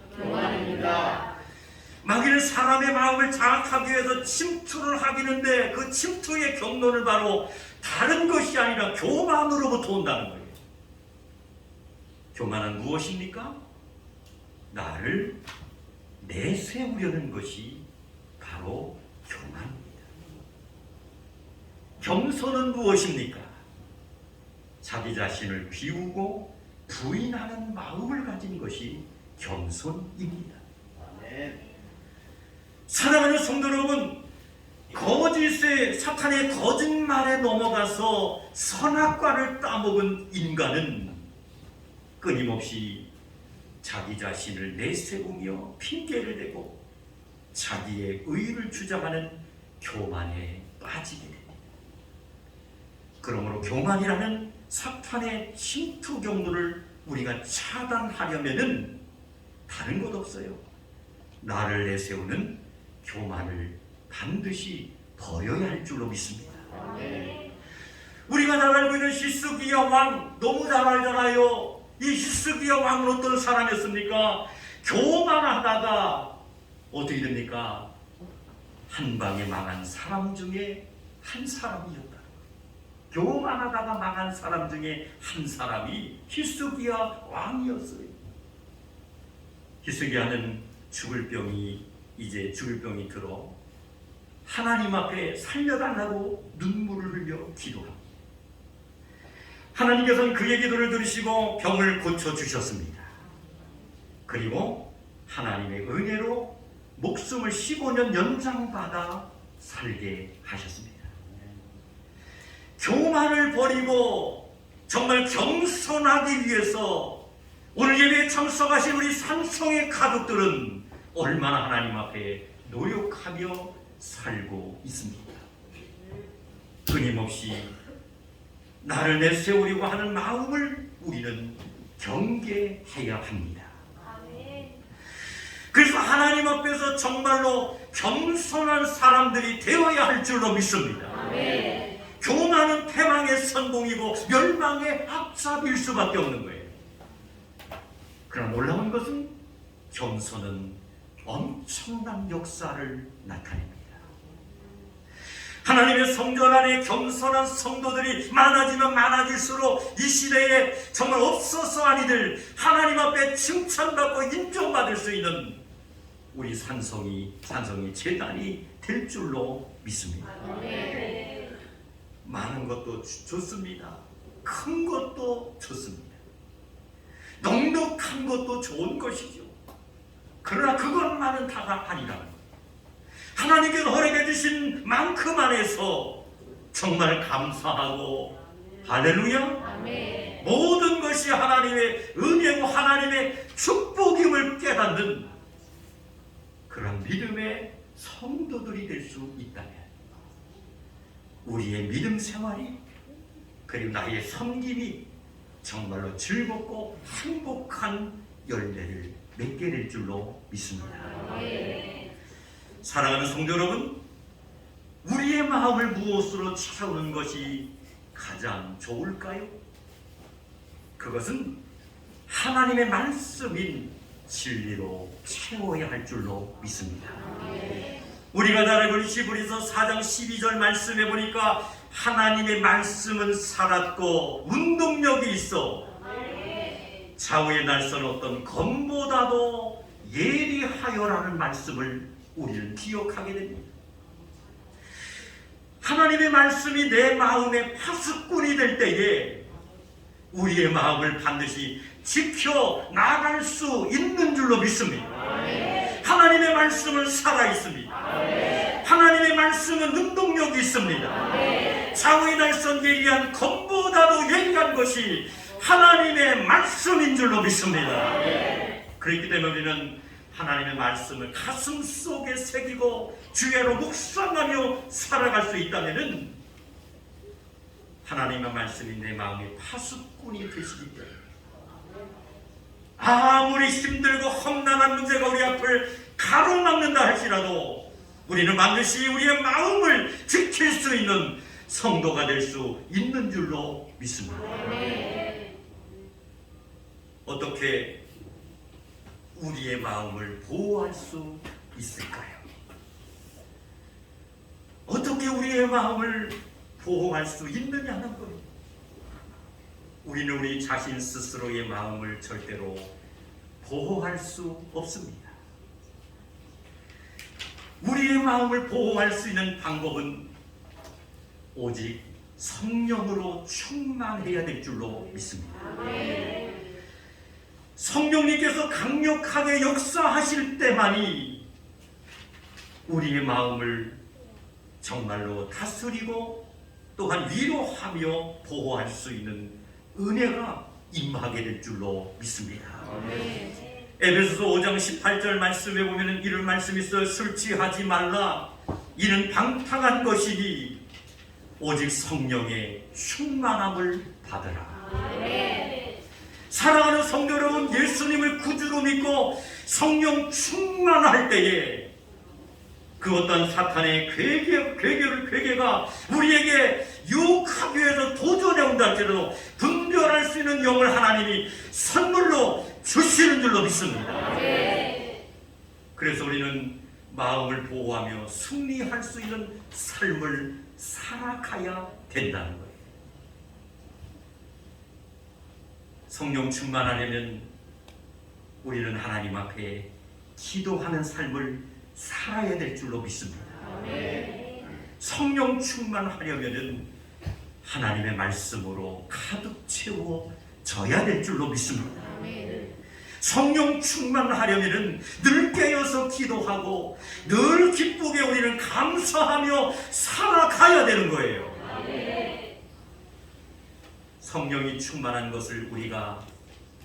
마귀는 사람의 마음을 장악하기 위해서 침투를 하기는데 그 침투의 경로는 바로 다른 것이 아니라 교만으로부터 온다는 거예요. 교만은 무엇입니까? 나를 내세우려는 것이 바로 교만입니다. 겸손은 무엇입니까? 자기 자신을 비우고 부인하는 마음을 가진 것이 겸손입니다. 사랑하는 성도 여러분, 사탄의 거짓말에 넘어가서 선악과를 따먹은 인간은 끊임없이 자기 자신을 내세우며 핑계를 대고 자기의 의를 주장하는 교만에 빠지게 됩니다. 그러므로 교만이라는 사탄의 침투 경로를 우리가 차단하려면은 다른 것 없어요. 나를 내세우는 교만을 반드시 버려야 할 줄로 믿습니다. 우리가 잘 알고 있는 히스기야 왕 너무 잘 알잖아요. 이 히스기야 왕은 어떤 사람이었습니까? 교만하다가 어떻게 됩니까? 한 방에 망한 사람 중에 한 사람이었다. 교만하다가 망한 사람 중에 한 사람이 히스기야 왕이었어요. 히스기야는 죽을 병이 들어 하나님 앞에 살려달라고 눈물을 흘려 기도합니다. 하나님께서는 그의 기도를 들으시고 병을 고쳐주셨습니다. 그리고 하나님의 은혜로 목숨을 15년 연장받아 살게 하셨습니다. 교만을 버리고 정말 겸손하기 위해서 오늘 예배에 참석하신 우리 산성의 가족들은 얼마나 하나님 앞에 노력하며 살고 있습니까? 끊임없이 나를 내세우려고 하는 마음을 우리는 경계해야 합니다. 그래서 하나님 앞에서 정말로 겸손한 사람들이 되어야 할 줄로 믿습니다. 교만은 패망의 선봉이고 멸망의 앞잡일 수밖에 없는 거예요. 그러나 놀라운 것은 겸손은 엄청난 역사를 나타냅니다. 하나님의 성전 안에 겸손한 성도들이 많아지면 많아질수록 이 시대에 정말 없어서 아니들 하나님 앞에 칭찬받고 인정받을 수 있는 우리 산성이 재단이 될 줄로 믿습니다. 많은 것도 좋습니다. 큰 것도 좋습니다. 넉넉한 것도 좋은 것이죠. 그러나 그것만은 다가 아니라 하나님께서 허락해 주신 만큼 안에서 정말 감사하고 할렐루야. 모든 것이 하나님의 은혜고 하나님의 축복임을 깨닫는 그런 믿음의 성도들이 될 수 있다면 우리의 믿음 생활이 그리고 나의 섬김이 정말로 즐겁고 행복한 열매를 맺게 될 줄로 믿습니다. 사랑하는 성도 여러분, 우리의 마음을 무엇으로 채우는 것이 가장 좋을까요? 그것은 하나님의 말씀인 진리로 채워야 할 줄로 믿습니다. 우리가 잘 알고 있는 히브리서 4장 12절 말씀해 보니까 하나님의 말씀은 살았고 운동력이 있어 좌우의 날선 어떤 검보다도 예리하여라는 말씀을 우리는 기억하게 됩니다. 하나님의 말씀이 내 마음의 파수꾼이 될 때에 우리의 마음을 반드시 지켜 나갈 수 있는 줄로 믿습니다. 하나님의 말씀은 살아있습니다. 하나님의 말씀은 능동력이 있습니다. 좌우의 날선 예리한 검보다도 예리한 것이 하나님의 말씀인 줄로 믿습니다. 그렇기 때문에 우리는 하나님의 말씀을 가슴 속에 새기고 주야로 묵상하며 살아갈 수 있다면 하나님의 말씀이 내 마음의 파수꾼이 되시기 때문에 아무리 힘들고 험난한 문제가 우리 앞을 가로막는다 할지라도 우리는 반드시 우리의 마음을 지킬 수 있는 성도가 될 수 있는 줄로 믿습니다. 어떻게 우리의 마음을 보호할 수 있을까요? 어떻게 우리의 마음을 보호할 수 있느냐는 거예요. 우리는 우리 자신 스스로의 마음을 절대로 보호할 수 없습니다. 우리의 마음을 보호할 수 있는 방법은 오직 성령으로 충만해야 될 줄로 믿습니다. 성령님께서 강력하게 역사하실 때만이 우리의 마음을 정말로 다스리고 또한 위로하며 보호할 수 있는 은혜가 임하게 될 줄로 믿습니다. 에베소서 5장 18절 말씀에 보면 이런 말씀이 있어요. 술 취하지 말라. 이는 방탕한 것이니 오직 성령의 충만함을 받으라. 사랑하는 성도 여러분, 예수님을 구주로 믿고 성령 충만할 때에 그 어떤 사탄의 괴계가 우리에게 유혹하기 위해서 도전해 온다 할지라도 분별할 수 있는 영을 하나님이 선물로 주시는 줄로 믿습니다. 그래서 우리는 마음을 보호하며 승리할 수 있는 삶을 살아가야 된다는 거예요. 성령 충만하려면 우리는 하나님 앞에 기도하는 삶을 살아야 될 줄로 믿습니다. 성령 충만하려면 하나님의 말씀으로 가득 채워져야 될 줄로 믿습니다. 성령 충만하려면 늘 깨어서 기도하고 늘 기쁘게 우리는 감사하며 살아가야 되는 거예요. 성령이 충만한 것을 우리가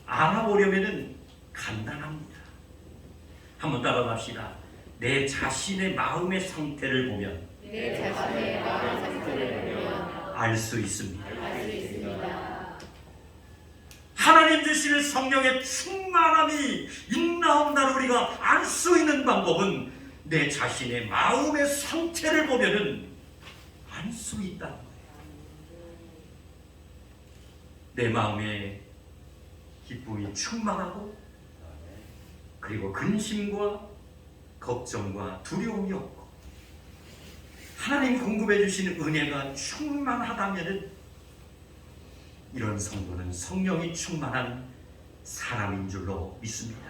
알아보려면 간단합니다. 한번 따라갑시다. 내 자신의 마음의 상태를 보면 알 수 있습니다. 하나님 주시는 성령의 충만함이 있나 없나를 우리가 알 수 있는 방법은 내 자신의 마음의 상태를 보면은 알 수 있다는 거예요. 내 마음에 기쁨이 충만하고 그리고 근심과 걱정과 두려움이 없고 하나님 공급해 주시는 은혜가 충만하다면 이런 성도는 성령이 충만한 사람인 줄로 믿습니다.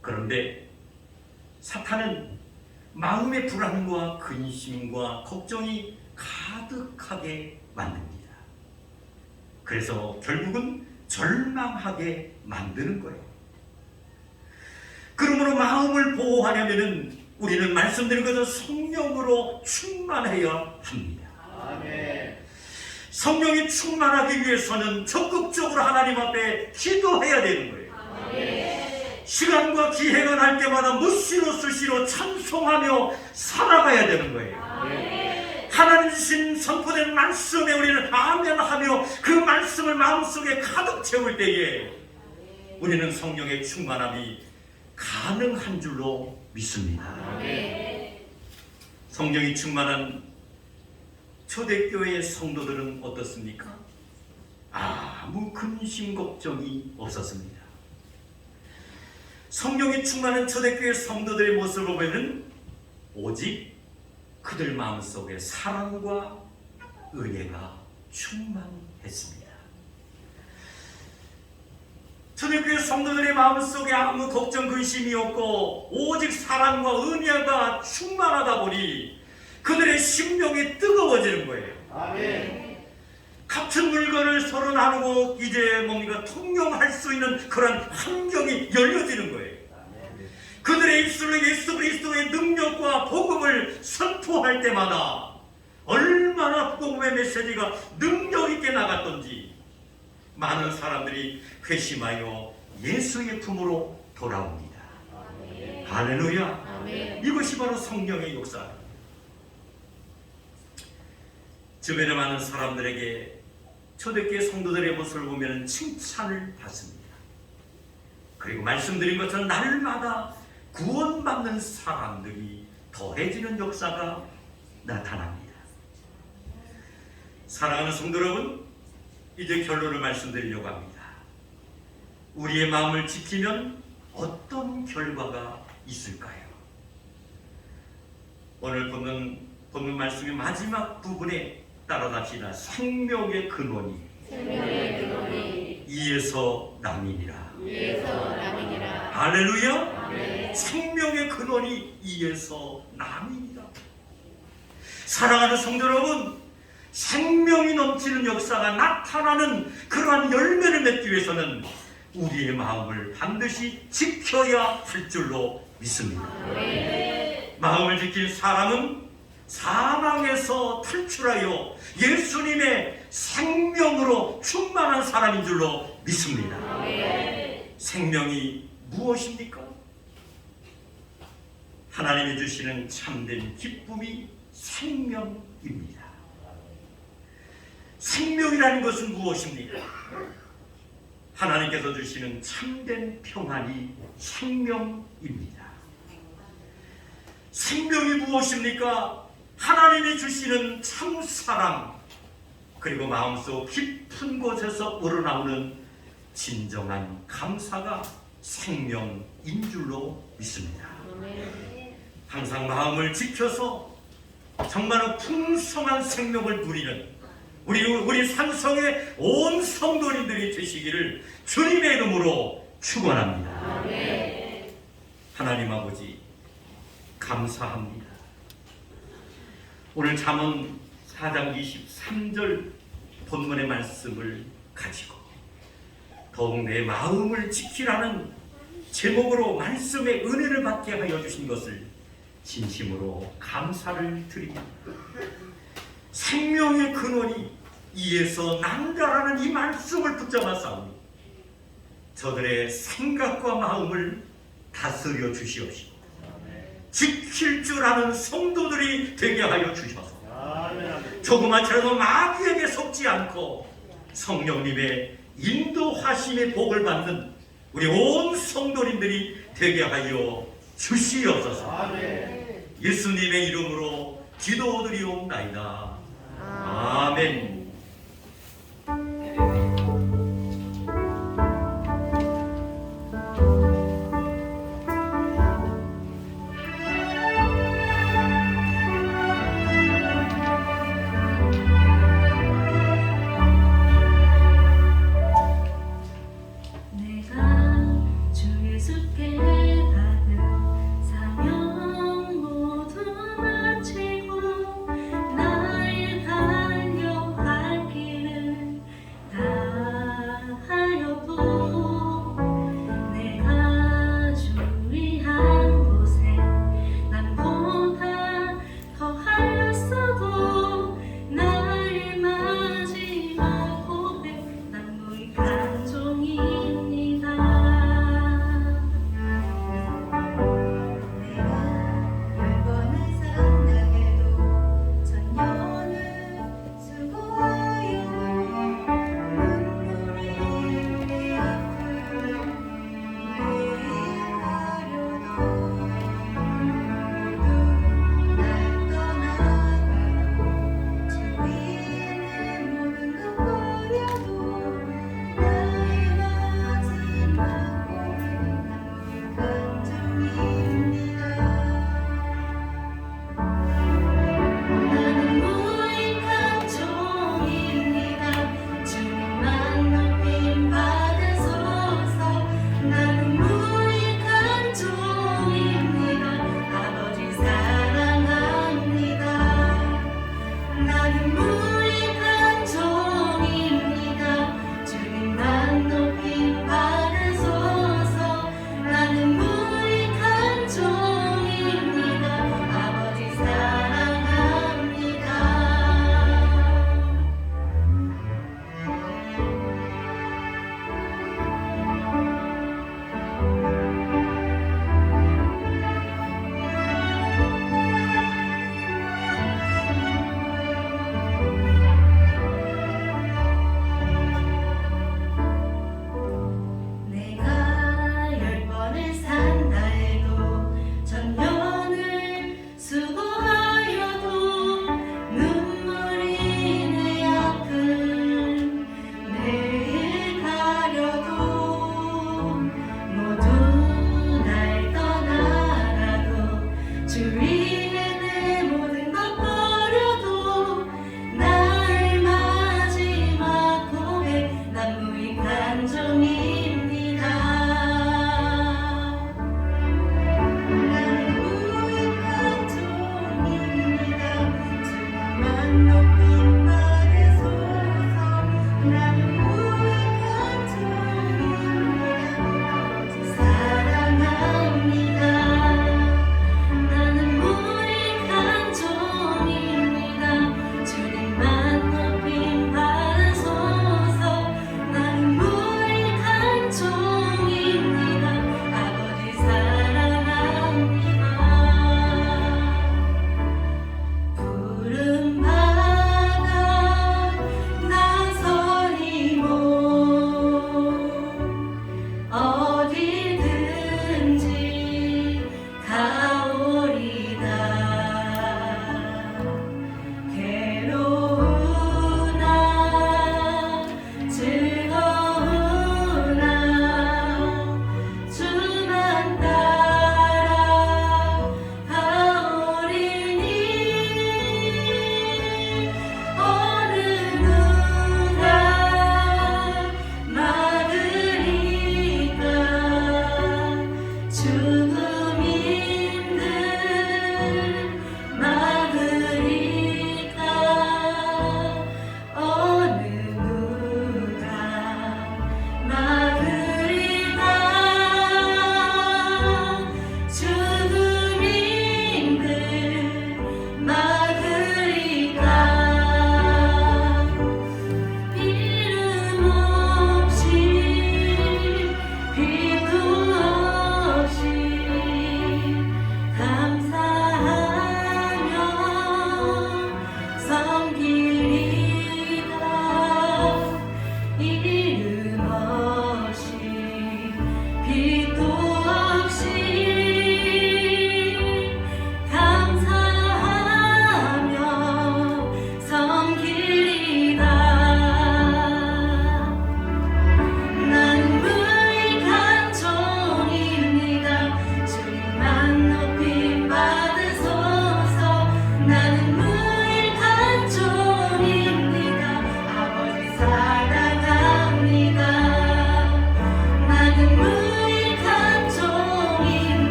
그런데 사탄은 마음의 불안과 근심과 걱정이 가득하게 만듭니다. 그래서 결국은 절망하게 만드는 거예요. 그러므로 마음을 보호하려면 우리는 말씀드린 것처럼 성령으로 충만해야 합니다. 아멘. 성령이 충만하기 위해서는 적극적으로 하나님 앞에 기도해야 되는 거예요. 시간과 기회가 날 때마다 묻시로 수시로 찬송하며 살아가야 되는 거예요. 하나님 주신 선포된 말씀에 우리는 아멘하며 그 말씀을 마음속에 가득 채울 때에 우리는 성령의 충만함이 가능한 줄로 믿습니다. 성령이 충만한 초대교회의 성도들은 어떻습니까? 아무 근심 걱정이 없었습니다. 성령이 충만한 초대교회 성도들의 모습을 보면 오직 그들 마음속에 사랑과 은혜가 충만했습니다. 초대교회 성도들의 마음속에 아무 걱정 근심이 없고 오직 사랑과 은혜가 충만하다 보니 그들의 심령이 뜨거워지는 거예요. 아멘. 같은 물건을 서로 나누고 이제 뭔가 통용할 수 있는 그런 환경이 열려지는 거예요. 그들의 입술로 예수 그리스도의 능력과 복음을 선포할 때마다 얼마나 복음의 메시지가 능력 있게 나갔던지 많은 사람들이 회심하여 예수의 품으로 돌아옵니다. 할렐루야. 이것이 바로 성령의 역사입니다. 주변에 많은 사람들에게 초대교회 성도들의 모습을 보면 칭찬을 받습니다. 그리고 말씀드린 것처럼 날마다 구원받는 사람들이 더해지는 역사가 나타납니다. 사랑하는 성도 여러분, 이제 결론을 말씀드리려고 합니다. 우리의 마음을 지키면 어떤 결과가 있을까요? 오늘 본문 말씀의 마지막 부분에 따라갑시다. 생명의 근원이 이에서 남이니라. 할렐루야. 생명의 근원이 이에서 남이니라. 사랑하는 성도 여러분, 생명이 넘치는 역사가 나타나는 그러한 열매를 맺기 위해서는 우리의 마음을 반드시 지켜야 할 줄로 믿습니다. 마음을 지킨 사람은 사망에서 탈출하여 예수님의 생명으로 충만한 사람인 줄로 믿습니다. 생명이 무엇입니까? 하나님이 주시는 참된 기쁨이 생명입니다. 생명이라는 것은 무엇입니까? 하나님께서 주시는 참된 평안이 생명입니다. 생명이 무엇입니까? 하나님이 주시는 참사랑, 그리고 마음속 깊은 곳에서 우러나오는 진정한 감사가 생명인 줄로 믿습니다. 항상 마음을 지켜서 정말 풍성한 생명을 누리는 우리 산성의 온 성도님들이 되시기를 주님의 이름으로 축원합니다. 하나님 아버지, 감사합니다. 오늘 잠언 4장 23절 본문의 말씀을 가지고 더욱 내 마음을 지키라는 제목으로 말씀의 은혜를 받게 하여 주신 것을 진심으로 감사를 드립니다. 생명의 근원이 이에서 난다라는 이 말씀을 붙잡아 싸우니 저들의 생각과 마음을 다스려 주시옵시고 지킬 줄 아는 성도들이 되게 하여 주셔서 조그맣지라도 마귀에게 속지 않고 성령님의 인도하심의 복을 받는 우리 온 성도님들이 되게 하여 주시옵소서. 예수님의 이름으로 기도드리옵나이다. 아멘.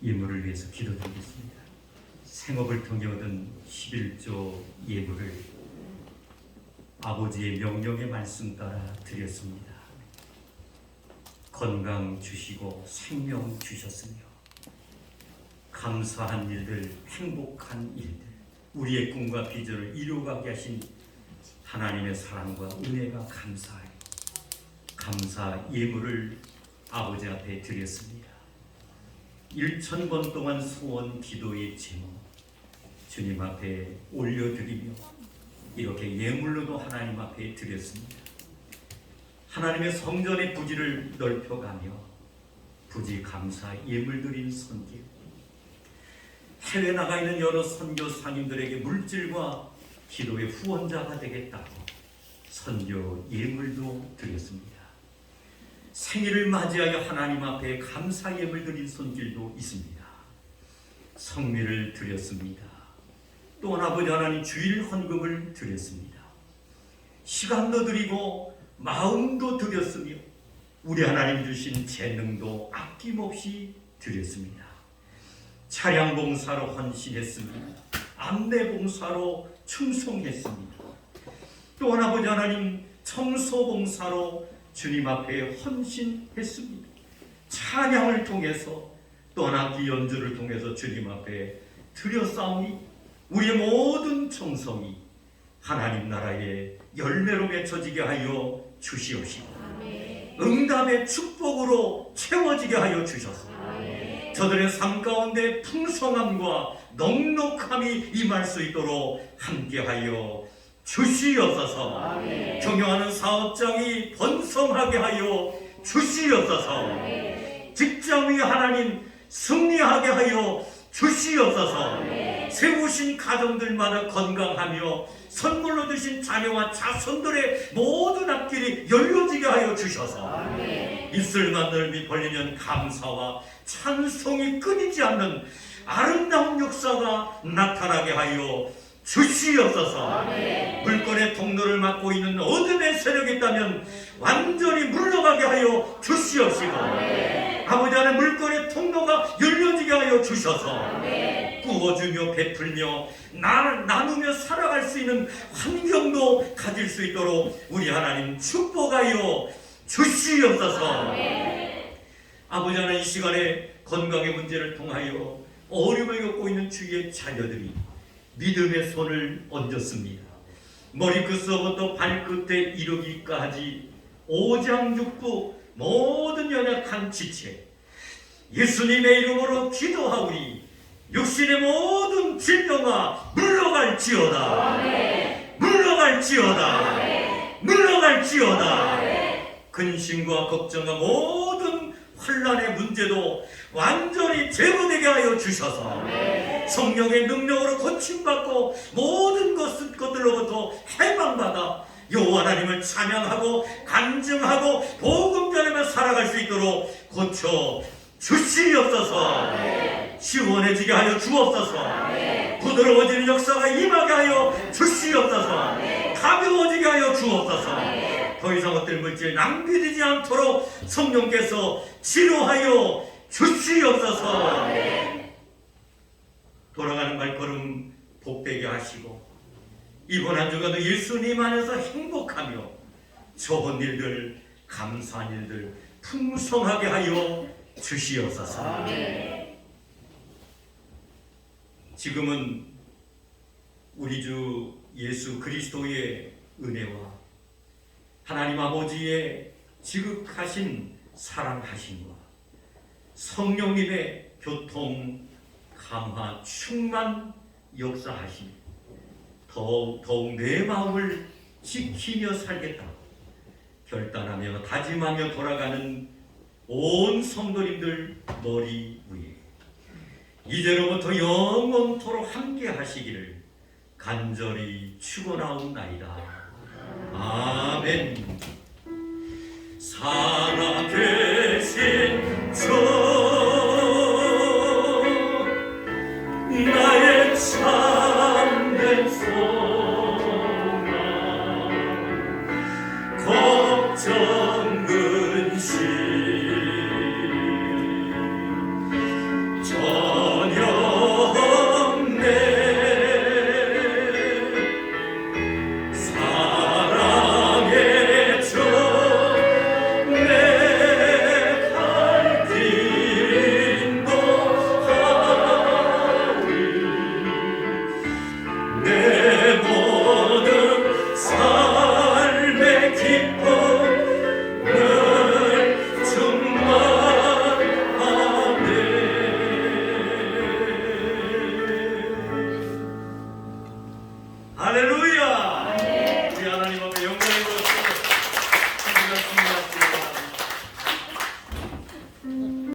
예물을 위해서 기도드리겠습니다. 생업을 통해 얻은 11조 예물을 아버지의 명령의 말씀 따라 드렸습니다. 건강 주시고 생명 주셨으며 감사한 일들, 행복한 일들, 우리의 꿈과 비전을 이루어가게 하신 하나님의 사랑과 은혜가 감사해요. 감사 예물을 아버지 앞에 드렸습니다. 1000번 동안 소원 기도의 제목 주님 앞에 올려드리며 이렇게 예물로도 하나님 앞에 드렸습니다. 하나님의 성전의 부지를 넓혀가며 부지 감사 예물 드린 손길, 해외 나가 있는 여러 선교사님들에게 물질과 기도의 후원자가 되겠다고 선교 예물도 드렸습니다. 생일을 맞이하여 하나님 앞에 감사 예물 드린 손길도 있습니다. 성미를 드렸습니다. 또한 아버지 하나님 주일 헌금을 드렸습니다. 시간도 드리고 마음도 드렸으며 우리 하나님 주신 재능도 아낌없이 드렸습니다. 차량 봉사로 헌신했습니다. 안내 봉사로 충성했습니다. 또한 아버지 하나님 청소 봉사로 주님 앞에 헌신했습니다. 찬양을 통해서 또한 악기 연주를 통해서 주님 앞에 드렸사오니 우리의 모든 정성이 하나님 나라의 열매로 맺혀지게 하여 주시옵시고 응답의 축복으로 채워지게 하여 주셔서 저들의 삶 가운데 풍성함과 넉넉함이 임할 수 있도록 함께하여 주시옵소서. 경영하는 사업장이 번성하게 하여 주시옵소서. 직장 위 하나님 승리하게 하여 주시옵소서. 세우신 가정들마다 건강하며 선물로 주신 자녀와 자손들의 모든 앞길이 열려지게 하여 주셔서 입술만 넓이 벌리면 감사와 찬송이 끊이지 않는 아름다운 역사가 나타나게 하여 주시옵소서. 물건의 통로를 막고 있는 어둠의 세력이 있다면 완전히 물러가게 하여 주시옵시고 아버지 하나님 물건의 통로가 열려지게 하여 주셔서 구워주며 베풀며 나누며 살아갈 수 있는 환경도 가질 수 있도록 우리 하나님 축복하여 주시옵소서. 아버지 하나님 이 시간에 건강의 문제를 통하여 어려움을 겪고 있는 주의 자녀들이 믿음의 손을 얹었습니다. 머리끝서부터 발끝에 이르기까지 오장육부 모든 연약한 지체 예수님의 이름으로 기도하오니 육신의 모든 질병아 물러갈지어다. 물러갈지어다. 물러갈지어다. 근심과 걱정과 모든 환난의 문제도 완전히 제거되게 하여 주셔서 성령의 능력으로 고침받고 모든 것들로부터 해방받아 여호와 하나님을 찬양하고 간증하고 복음 전하며 살아갈 수 있도록 고쳐 주시옵소서. 시원해지게 하여 주옵소서. 부드러워지는 역사가 임하게 하여 주시옵소서. 가벼워지게 하여 주옵소서. 더 이상 어떤 물질 낭비되지 않도록 성령께서 치료하여 주시옵소서. 돌아가는 발걸음 복되게 하시고 이번 한 주간도 예수님 안에서 행복하며 좋은 일들 감사한 일들 풍성하게 하여 주시옵소서. 지금은 우리 주 예수 그리스도의 은혜와 하나님 아버지의 지극하신 사랑하심과 성령님의 교통 감화 충만 역사하심 더욱 내 마음을 지키며 살겠다 결단하며 다짐하며 돌아가는 온 성도님들 머리 위에 이제로부터 영원토록 함께 하시기를 간절히 축원하옵나이다. 아멘. 살아계신 주 나의 참된 소망 걱정 근심 저